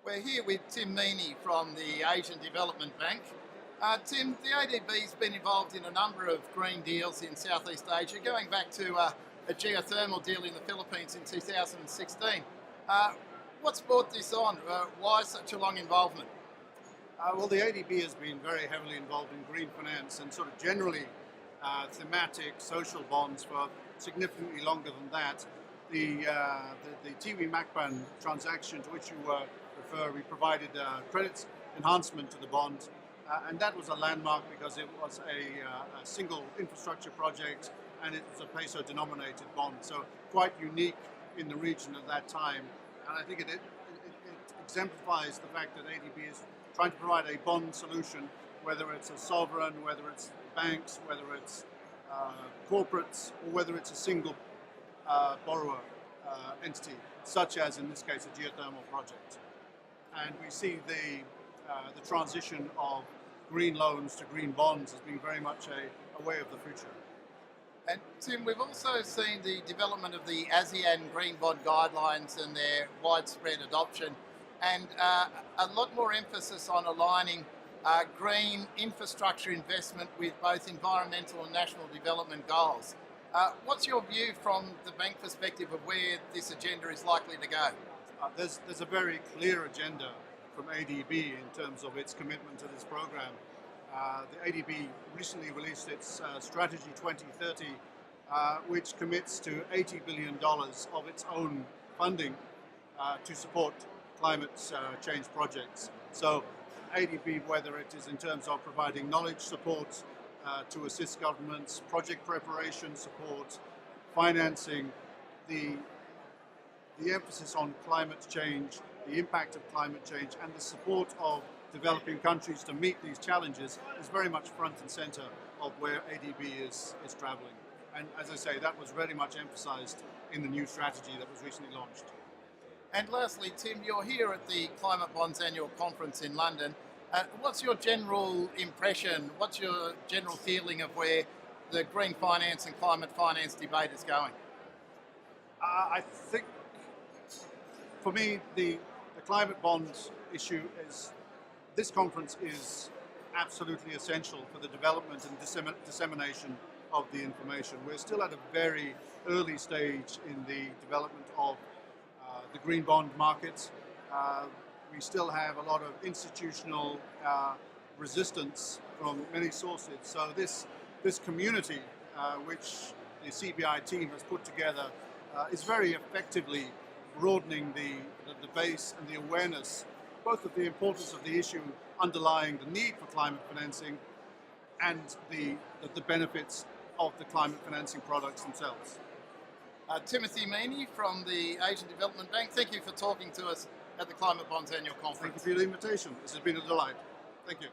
We're here with Tim Meaney from the Asian Development Bank. Tim, the ADB's been involved in a number of green deals in Southeast Asia, going back to a geothermal deal in the Philippines in 2016. What's brought this on? Why such a long involvement? Well, the ADB has been very heavily involved in green finance and sort of generally thematic social bonds for significantly longer than that. The Tiwi Macban transaction to which you refer, we provided credit enhancement to the bond, and that was a landmark because it was a single infrastructure project and it was a peso denominated bond, so quite unique in the region at that time. And I think it exemplifies the fact that ADB is trying to provide a bond solution, whether it's a sovereign, whether it's banks, whether it's corporates, or whether it's a single borrower entity, such as in this case a geothermal project. And we see the transition of green loans to green bonds as being very much a way of the future. And Tim, we've also seen the development of the ASEAN Green Bond Guidelines and their widespread adoption, and a lot more emphasis on aligning green infrastructure investment with both environmental and national development goals. What's your view from the bank perspective of where this agenda is likely to go? There's a very clear agenda from ADB in terms of its commitment to this program. The ADB recently released its Strategy 2030, which commits to $80 billion of its own funding to support climate change projects. So ADB, whether it is in terms of providing knowledge support to assist governments, project preparation support, financing, the emphasis on climate change, the impact of climate change, and the support of developing countries to meet these challenges is very much front and center of where ADB is traveling. And as I say, that was very much emphasized in the new strategy that was recently launched. And lastly, Tim, you're here at the Climate Bonds Annual Conference in London. What's your general impression, what's your general feeling of where the green finance and climate finance debate is going? I think, for me, the climate bonds issue this conference is absolutely essential for the development and dissemination of the information. We're still at a very early stage in the development of the green bond markets. We still have a lot of institutional resistance from many sources. So this community, which the CBI team has put together, is very effectively broadening the base and the awareness, both of the importance of the issue underlying the need for climate financing and the benefits of the climate financing products themselves. Timothy Meaney from the Asian Development Bank, thank you for talking to us at the Climate Bonds Annual Conference. Thank you for the invitation. This has been a delight. Thank you.